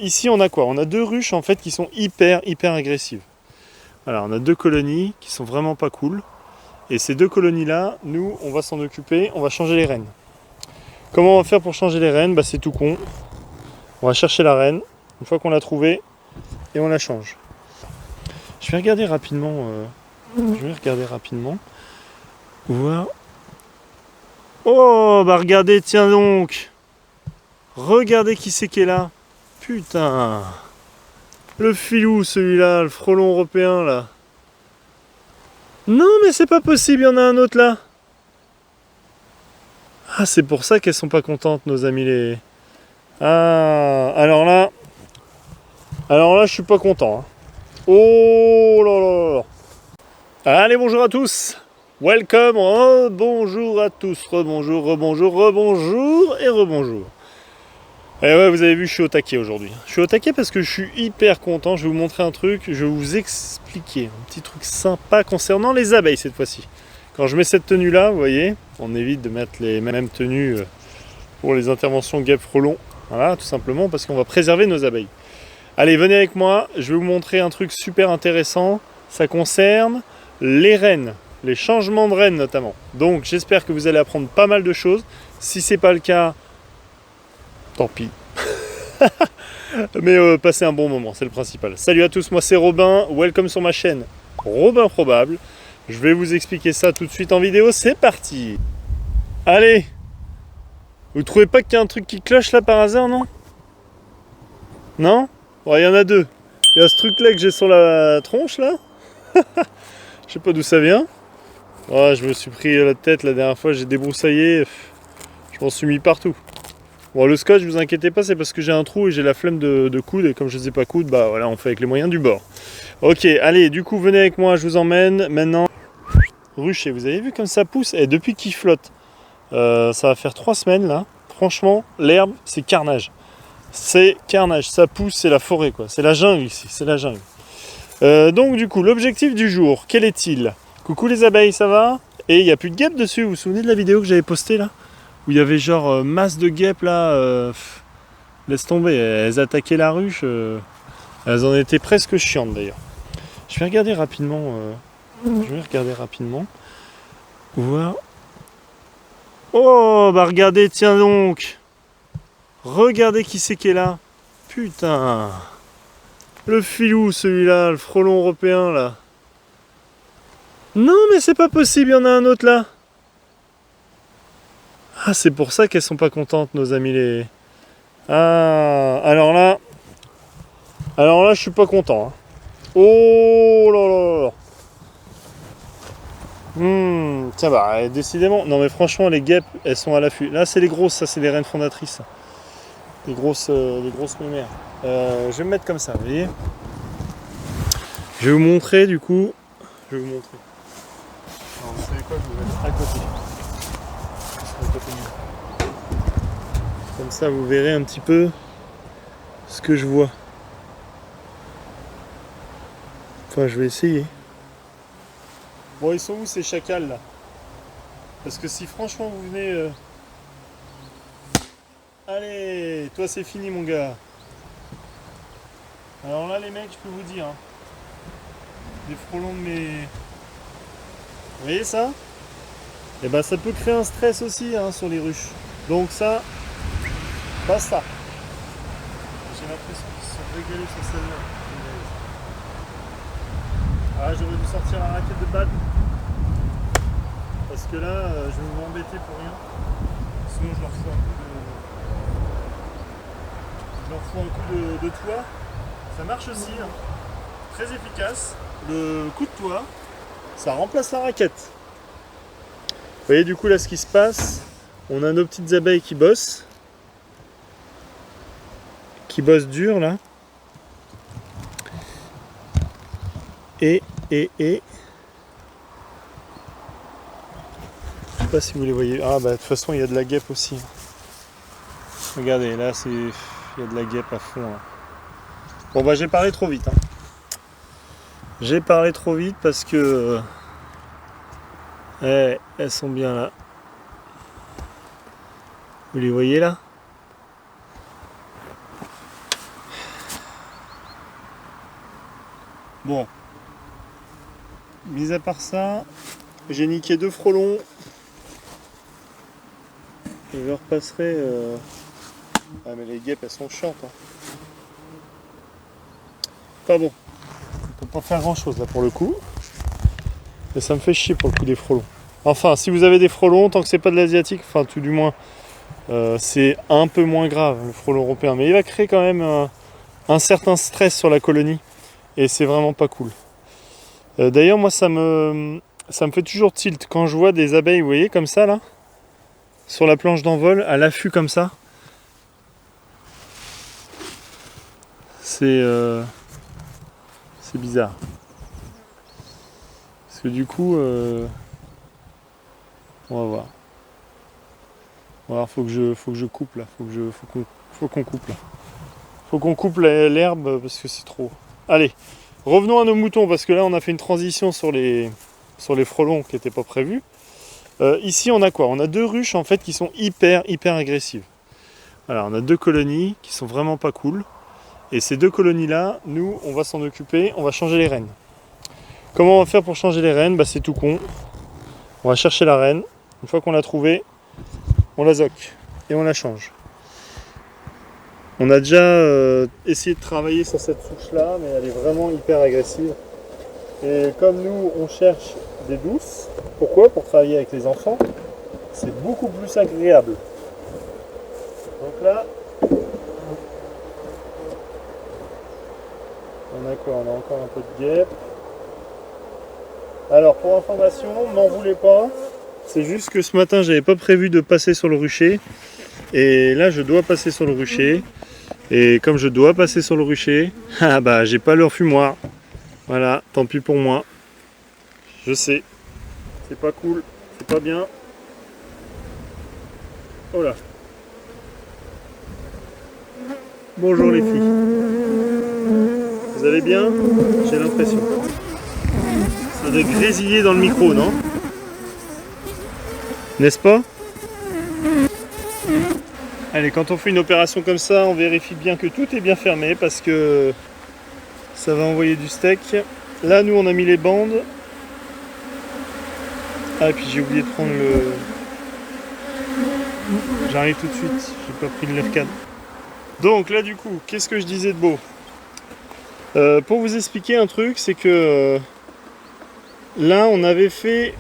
Ici on a quoi? On a deux ruches en fait qui sont hyper agressives. Alors on a deux colonies qui sont vraiment pas cool. Et ces deux colonies là, nous on va s'en occuper, on va changer les rennes. Comment on va faire pour changer les rennes? Bah c'est tout con. On va chercher la reine, une fois qu'on l'a trouvée, et on la change. Je vais regarder rapidement. Voir. Oh bah regardez, tiens donc. Regardez qui c'est qui est là. Putain. Le filou celui-là, le frelon européen là. Non mais c'est pas possible, il y en a un autre là. Ah c'est pour ça qu'elles sont pas contentes nos amis les... Ah alors là je suis pas content. Hein. Oh là là là. Allez bonjour à tous. Welcome, bonjour à tous, rebonjour et rebonjour. Et ouais, vous avez vu, je suis au taquet aujourd'hui. Je suis au taquet parce que je suis hyper content. Je vais vous montrer un truc, je vais vous expliquer un petit truc sympa concernant les abeilles cette fois-ci. Quand je mets cette tenue là, vous voyez, on évite de mettre les mêmes tenues pour les interventions guêpes-frelons. Voilà, tout simplement parce qu'on va préserver nos abeilles. Allez, venez avec moi, je vais vous montrer un truc super intéressant. Ça concerne les reines, les changements de reines notamment. Donc j'espère que vous allez apprendre pas mal de choses. Si c'est pas le cas, tant pis. Mais passez un bon moment, c'est le principal. Salut à tous, moi c'est Robin, welcome sur ma chaîne Robin Probable. Je vais vous expliquer ça tout de suite en vidéo, c'est parti. Allez. Vous trouvez pas qu'il y a un truc qui cloche là par hasard, non? Non? Bon, il y en a deux. Il y a ce truc là que j'ai sur la tronche là. Je sais pas d'où ça vient. Oh, je me suis pris la tête la dernière fois, j'ai débroussaillé. Je m'en suis mis partout. Bon, le scotch, vous inquiétez pas, c'est parce que j'ai un trou et j'ai la flemme de coudre. Et comme je ne sais pas coudre, bah voilà, on fait avec les moyens du bord. Ok, allez, du coup, venez avec moi, je vous emmène. Maintenant, rucher, vous avez vu comme ça pousse? Et depuis qu'il flotte, ça va faire 3 semaines là. Franchement, l'herbe, c'est carnage. C'est carnage, ça pousse, c'est la forêt quoi. C'est la jungle ici, c'est la jungle. Donc du coup, l'objectif du jour, quel est-il? Coucou les abeilles, ça va? Et il n'y a plus de guêpes dessus, vous vous souvenez de la vidéo que j'avais postée là? Où il y avait genre masse de guêpes là, laisse tomber, elles attaquaient la ruche, elles en étaient presque chiantes d'ailleurs. Je vais regarder rapidement, voir. Oh bah regardez, tiens donc. Regardez qui c'est qui est là. Putain. Le filou celui-là, le frelon européen là. Non mais c'est pas possible, il y en a un autre là. Ah c'est pour ça qu'elles sont pas contentes nos amis les... Ah alors là je suis pas content. Hein. Oh là là là. Tiens bah décidément. Non mais franchement les guêpes elles sont à l'affût. Là c'est les grosses, ça c'est les reines fondatrices. Les grosses mémères. Je vais me mettre comme ça, vous voyez. Je vais vous montrer du coup. Alors vous savez quoi, je vais vous mettre à côté. Comme ça vous verrez un petit peu ce que je vois. Enfin je vais essayer. Bon ils sont où ces chacals là? Parce que si franchement vous venez... Allez, toi c'est fini mon gars. Alors là les mecs je peux vous dire. Hein, des frelons de mes... Vous voyez ça? Et ben ça peut créer un stress aussi hein, sur les ruches. Donc ça, basta. J'ai l'impression qu'ils se sont régalés sur celle-là. Ah j'aurais dû sortir la raquette de balle. Parce que là, je vais m'embêter pour rien. Sinon je leur fous un coup de toit. Ça marche aussi. Hein. Très efficace. Le coup de toit, ça remplace la raquette. Vous voyez du coup là ce qui se passe. On a nos petites abeilles qui bossent. Qui bossent dur là. Et. Je sais pas si vous les voyez. Ah bah de toute façon il y a de la guêpe aussi. Regardez là c'est. Il y a de la guêpe à fond là. Bon bah j'ai parlé trop vite. Hein. J'ai parlé trop vite parce que. Elles sont bien là. Vous les voyez là? Bon, mis à part ça, j'ai niqué 2 frelons. Je repasserai. Ah, mais les guêpes elles sont chiantes. Hein. Enfin bon, on peut pas faire grand chose là pour le coup. Mais ça me fait chier pour le coup des frelons. Enfin, si vous avez des frelons, tant que c'est pas de l'asiatique, enfin tout du moins, c'est un peu moins grave le frelon européen. Mais il va créer quand même un certain stress sur la colonie. Et c'est vraiment pas cool. D'ailleurs, moi ça me fait toujours tilt quand je vois des abeilles, vous voyez, comme ça là, sur la planche d'envol, à l'affût comme ça. C'est bizarre. Parce que du coup, on va voir. Alors faut que je coupe là, faut qu'on coupe là. Faut qu'on coupe l'herbe parce que c'est trop. Allez, revenons à nos moutons parce que là on a fait une transition sur les frelons qui n'étaient pas prévus. Ici on a quoi? On a 2 ruches en fait qui sont hyper agressives. Alors on a 2 colonies qui sont vraiment pas cool. Et ces 2 colonies là, nous on va s'en occuper, on va changer les reines. Comment on va faire pour changer les reines? Bah c'est tout con. On va chercher la reine. Une fois qu'on l'a trouvée, on la zoque et on la change. On a déjà essayé de travailler sur cette souche là, mais elle est vraiment hyper agressive. Et comme nous on cherche des douces, pourquoi? Pour travailler avec les enfants, c'est beaucoup plus agréable. Donc là, on a quoi? On a encore un peu de guêpe. Alors pour information, n'en voulez pas, c'est juste que ce matin j'avais pas prévu de passer sur le rucher. Et là je dois passer sur le rucher. Et comme je dois passer sur le rucher, ah bah j'ai pas leur fumoir. Voilà, tant pis pour moi. Je sais, c'est pas cool, c'est pas bien. Oh là. Bonjour les filles. Vous allez bien? J'ai l'impression. Ça doit grésiller dans le micro, non? N'est-ce pas? Allez, quand on fait une opération comme ça, on vérifie bien que tout est bien fermé parce que ça va envoyer du steak. Là, nous, on a mis les bandes. Ah, et puis j'ai oublié de prendre le... J'arrive tout de suite, j'ai pas pris le lève-cadre. Donc là, du coup, qu'est-ce que je disais de beau? Pour vous expliquer un truc, c'est que là, on avait fait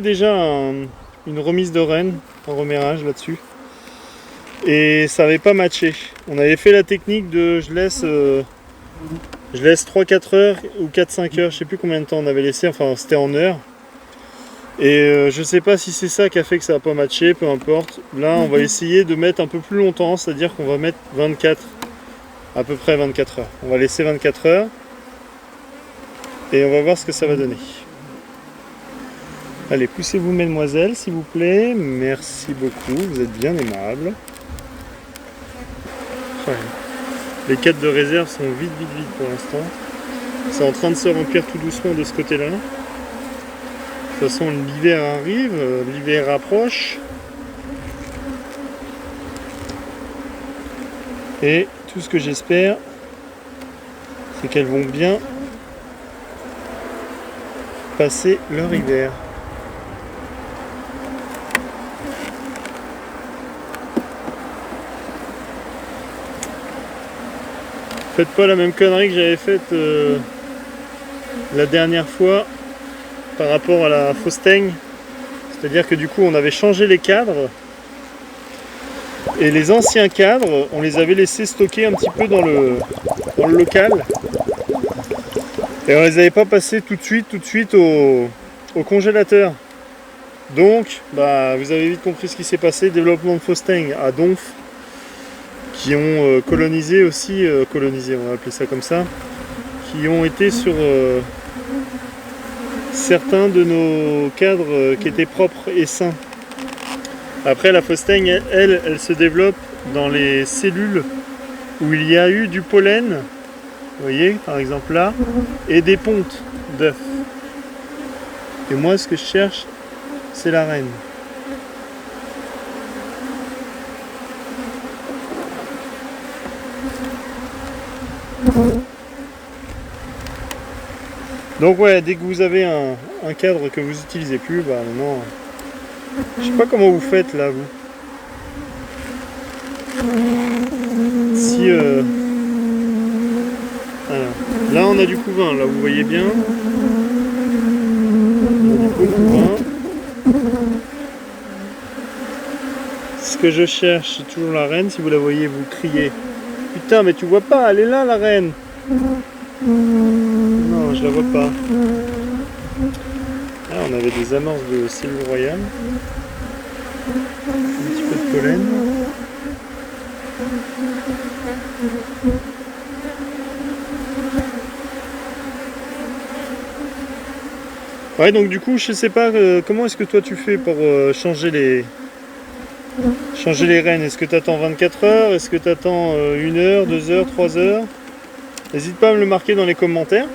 déjà une remise de reine, un remérage là-dessus. Et ça n'avait pas matché. On avait fait la technique de je laisse 3-4 heures ou 4-5 heures, je sais plus combien de temps on avait laissé, enfin c'était en heures. Et je sais pas si c'est ça qui a fait que ça n'a pas matché, peu importe. Là on va essayer de mettre un peu plus longtemps, c'est-à-dire qu'on va mettre 24, à peu près 24 heures. On va laisser 24 heures et on va voir ce que ça va donner. Allez, poussez-vous mesdemoiselles s'il vous plaît, merci beaucoup, vous êtes bien aimables. Les 4 de réserve sont vides pour l'instant. C'est en train de se remplir tout doucement de ce côté-là. De toute façon, l'hiver arrive, l'hiver approche. Et tout ce que j'espère, c'est qu'elles vont bien passer leur hiver. Faites pas la même connerie que j'avais faite la dernière fois par rapport à la fausse teigne. C'est-à-dire que du coup on avait changé les cadres et les anciens cadres on les avait laissés stocker un petit peu dans le local et on les avait pas passés tout de suite au congélateur. Donc bah, vous avez vite compris ce qui s'est passé, développement de fausse teigne à Donf, qui ont colonisé aussi, on va appeler ça comme ça, qui ont été sur certains de nos cadres qui étaient propres et sains. Après la fausse teigne, elle se développe dans les cellules où il y a eu du pollen, vous voyez par exemple là, et des pontes d'œufs. Et moi ce que je cherche, c'est la reine. Donc ouais, dès que vous avez un cadre que vous n'utilisez plus, bah maintenant, je sais pas comment vous faites là, vous. Si alors, là on a du couvain, là vous voyez bien. On a du couvain. Ce que je cherche, c'est toujours la reine. Si vous la voyez, vous criez. Putain, mais tu vois pas, elle est là la reine. Non, je la vois pas. Ah, on avait des amorces de cellule royale. Un petit peu de pollen. Ouais, donc du coup, je sais pas comment est-ce que toi tu fais pour changer les reines. Est-ce que tu attends 24 heures? Est-ce que tu attends 1 heure, 2 heures, 3 heures? N'hésite pas à me le marquer dans les commentaires.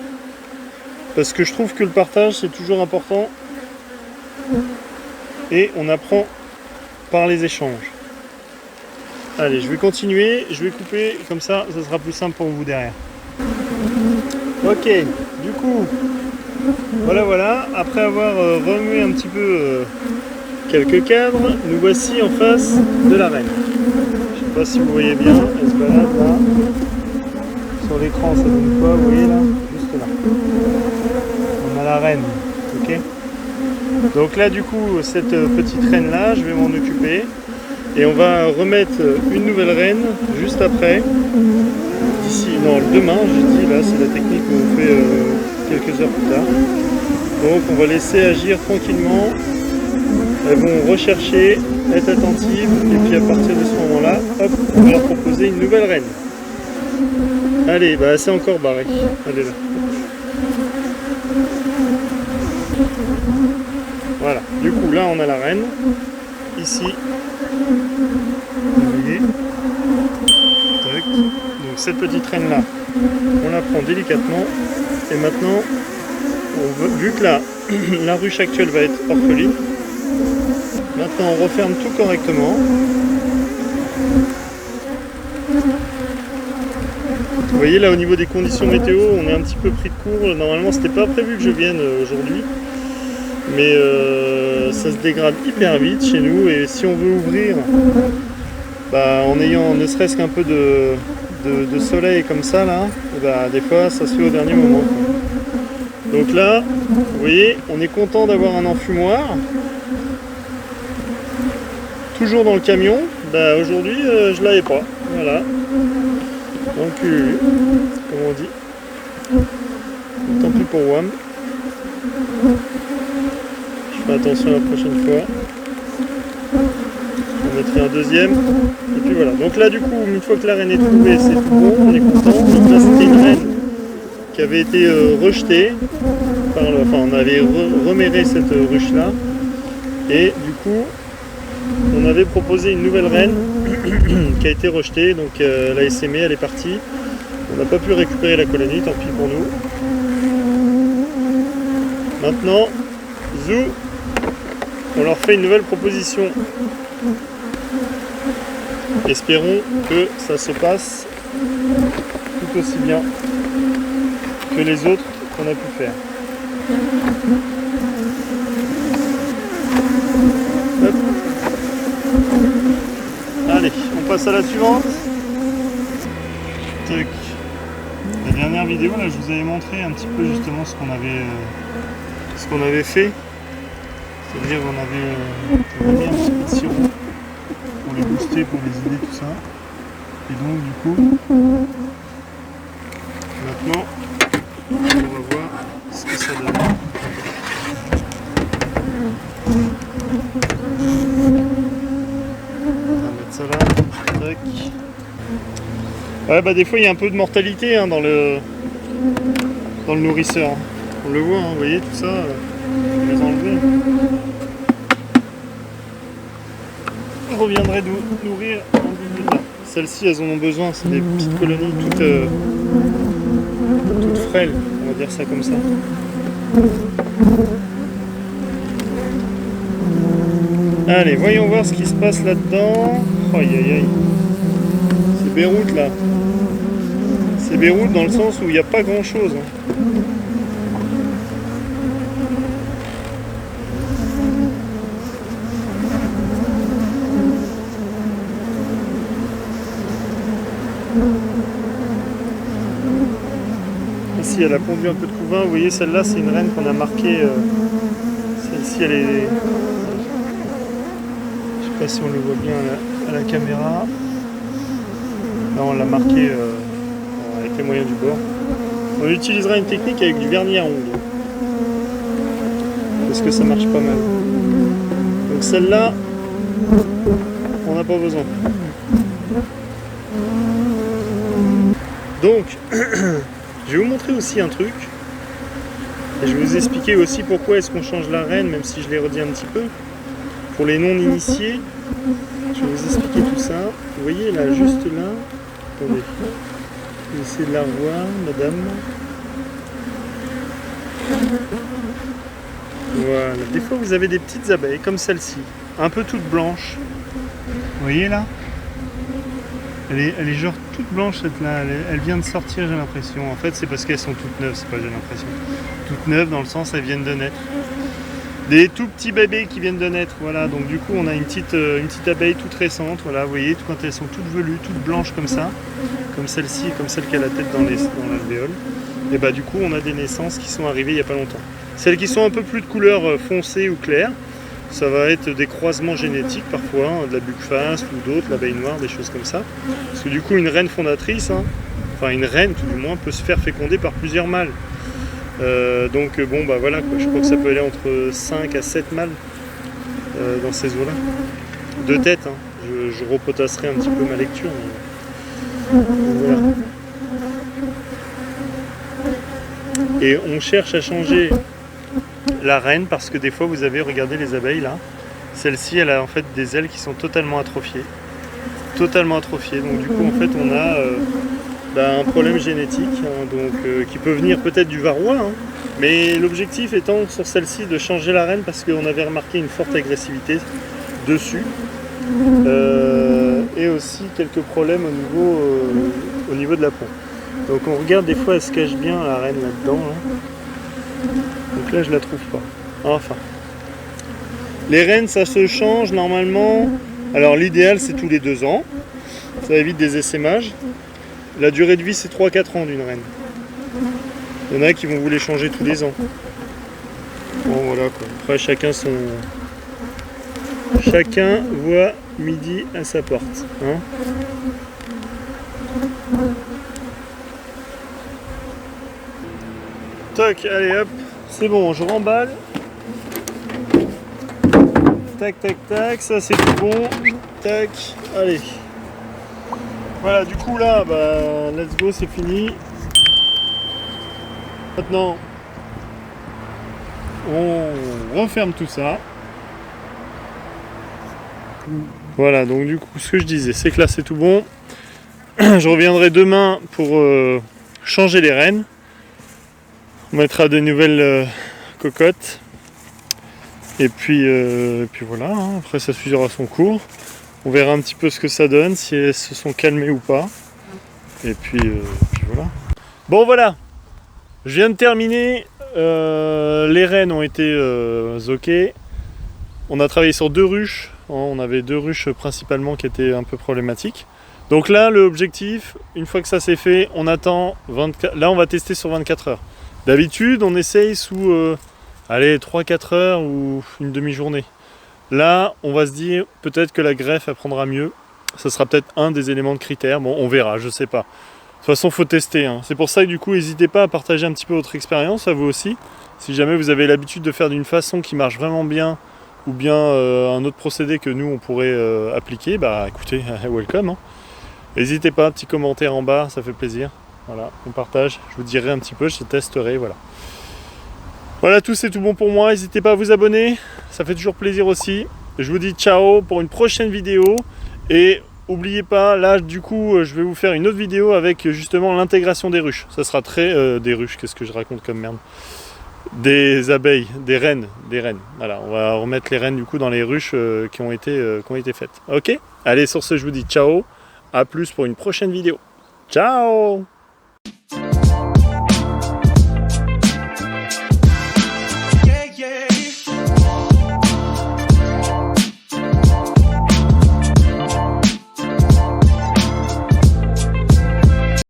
Parce que je trouve que le partage c'est toujours important. Et on apprend par les échanges. Allez, je vais continuer, je vais couper, comme ça sera plus simple pour vous derrière. Ok, du coup, voilà, après avoir remué un petit peu quelques cadres, nous voici en face de la reine. Je sais pas si vous voyez bien, elle se balade là. Sur l'écran, ça donne quoi, vous voyez là? Juste là. On a la reine, ok? Donc là, du coup, cette petite reine là, je vais m'en occuper. Et on va remettre une nouvelle reine juste après. D'ici, non, demain, je dis, là, c'est la technique qu'on fait quelques heures plus tard. Donc on va laisser agir tranquillement. Elles vont rechercher, être attentives, et puis à partir de ce moment-là, hop, on va leur proposer une nouvelle reine. Allez, bah c'est encore barré. Allez là. Voilà, du coup là on a la reine. Ici. Vous voyez. Tac. Donc cette petite reine là, on la prend délicatement. Et maintenant, vu que la ruche actuelle va être orpheline, maintenant on referme tout correctement. Vous voyez là au niveau des conditions météo, on est un petit peu pris de court. Normalement c'était pas prévu que je vienne aujourd'hui. Mais ça se dégrade hyper vite chez nous et si on veut ouvrir, bah, en ayant ne serait-ce qu'un peu de soleil comme ça là, bah, des fois ça se fait au dernier moment. Donc là, vous voyez, on est content d'avoir un enfumoir. Toujours dans le camion, bah, aujourd'hui je l'avais pas. Voilà. Donc comme on dit. Tant pis pour WAM. Je ferai attention la prochaine fois. On mettrait un deuxième. Et puis voilà. Donc là du coup, une fois que la reine est trouvée, c'est tout bon, on est content. Donc là c'était une reine qui avait été rejetée. Enfin on avait reméré cette ruche là. Et du coup, on avait proposé une nouvelle reine qui a été rejetée. Donc elle a essaimé, elle est partie. On n'a pas pu récupérer la colonie, tant pis pour nous. Maintenant, zou, on leur fait une nouvelle proposition. Espérons que ça se passe tout aussi bien que les autres qu'on a pu faire. Hop. Allez, on passe à la suivante. Tac. La dernière vidéo, là, je vous avais montré un petit peu justement ce qu'on avait fait. C'est-à-dire on avait mis un petit peu de sirop pour les booster, pour les aider, tout ça. Et donc du coup, maintenant, on va voir ce que ça donne. On va mettre ça là. Tac. Ouais, bah des fois il y a un peu de mortalité hein, dans le nourrisseur. On le voit, hein, vous voyez tout ça. Je vais les enlever. Je reviendrai nourrir là. Celles-ci, elles en ont besoin. C'est des petites colonies toutes frêles, on va dire ça comme ça. Allez, voyons voir ce qui se passe là-dedans. Aïe aïe aïe. C'est Beyrouth là. C'est Beyrouth dans le sens où il n'y a pas grand-chose. Hein. Ici elle a pondu un peu de couvain, vous voyez celle-là c'est une reine qu'on a marquée, celle-ci elle est, je sais pas si on le voit bien à la caméra, là on l'a marquée avec les moyens du bord. On utilisera une technique avec du vernis à ongles, parce que ça marche pas mal. Donc celle-là, on n'a pas besoin. Donc, je vais vous montrer aussi un truc. Et je vais vous expliquer aussi pourquoi est-ce qu'on change la reine, même si je l'ai redit un petit peu. Pour les non-initiés, je vais vous expliquer tout ça. Vous voyez là, juste là, attendez, je vais essayer de la revoir, madame. Voilà, des fois vous avez des petites abeilles comme celle-ci, un peu toute blanche. Vous voyez là, elle est genre toute blanche cette là, elle vient de sortir j'ai l'impression. En fait c'est parce qu'elles sont toutes neuves, c'est pas j'ai l'impression. Toutes neuves dans le sens elles viennent de naître. Des tout petits bébés qui viennent de naître, voilà. Donc du coup on a une petite abeille toute récente, voilà. Vous voyez quand elles sont toutes velues, toutes blanches comme ça, comme celle-ci, comme celle qui a la tête dans l'alvéole. Et bah du coup on a des naissances qui sont arrivées il n'y a pas longtemps. Celles qui sont un peu plus de couleur foncée ou claire, ça va être des croisements génétiques parfois, hein, de la buckfast ou d'autres, l'abeille noire, des choses comme ça. Parce que du coup une reine fondatrice, hein, enfin une reine tout du moins, peut se faire féconder par plusieurs mâles. Donc bon bah voilà quoi, je crois que ça peut aller entre 5 à 7 mâles dans ces eaux là. Deux têtes, hein. Je repotasserai un petit peu ma lecture. Mais... voilà. Et on cherche à changer la reine parce que des fois vous avez, regardé les abeilles là, celle-ci elle a en fait des ailes qui sont totalement atrophiées. Totalement atrophiées, donc du coup en fait on a un problème génétique, hein, donc, qui peut venir peut-être du varroa, hein, mais l'objectif étant sur celle-ci de changer la reine parce qu'on avait remarqué une forte agressivité dessus, et aussi quelques problèmes au niveau de la peau. Donc on regarde des fois elle se cache bien la reine là-dedans, hein. Donc là je la trouve pas. Enfin, les reines ça se change normalement, alors l'idéal c'est tous les 2 ans, ça évite des essaimages. La durée de vie c'est 3-4 ans d'une reine. Il y en a qui vont vous les changer tous les ans. Bon voilà quoi. Après chacun voit midi à sa porte. Hein. Toc, allez hop, c'est bon, je remballe. Tac tac tac, ça c'est tout bon. Tac, allez. Voilà, du coup là, bah, let's go, c'est fini. Maintenant, on referme tout ça. Voilà, donc du coup, ce que je disais, c'est que là, c'est tout bon. Je reviendrai demain pour changer les rennes. On mettra de nouvelles cocottes. Et puis voilà, hein. Après ça suivra son cours. On verra un petit peu ce que ça donne, si elles se sont calmées ou pas. Et puis voilà. Bon voilà, je viens de terminer. Les rennes ont été zoquées. On a travaillé sur 2 ruches. On avait 2 ruches principalement qui étaient un peu problématiques. Donc là, l'objectif, une fois que ça c'est fait, on attend 24... Là, on va tester sur 24 heures. D'habitude, on essaye sous 3-4 heures ou une demi-journée. Là, on va se dire peut-être que la greffe elle prendra mieux. Ça sera peut-être un des éléments de critères. Bon, on verra, je sais pas. De toute façon, faut tester. Hein. C'est pour ça que du coup, n'hésitez pas à partager un petit peu votre expérience, à vous aussi. Si jamais vous avez l'habitude de faire d'une façon qui marche vraiment bien, ou bien un autre procédé que nous on pourrait appliquer, bah écoutez, welcome. Hein. N'hésitez pas, petit commentaire en bas, ça fait plaisir. Voilà, on partage. Je vous dirai un petit peu, je testerai, voilà. Voilà, tout c'est tout bon pour moi. N'hésitez pas à vous abonner, ça fait toujours plaisir aussi. Je vous dis ciao pour une prochaine vidéo. Et n'oubliez pas, là du coup, je vais vous faire une autre vidéo avec justement l'intégration des ruches. Ça sera très... des ruches, qu'est-ce que je raconte comme merde. Des abeilles, des reines. Voilà, on va remettre les reines du coup dans les ruches qui ont été faites. Ok ? Allez, sur ce, je vous dis ciao. À plus pour une prochaine vidéo. Ciao!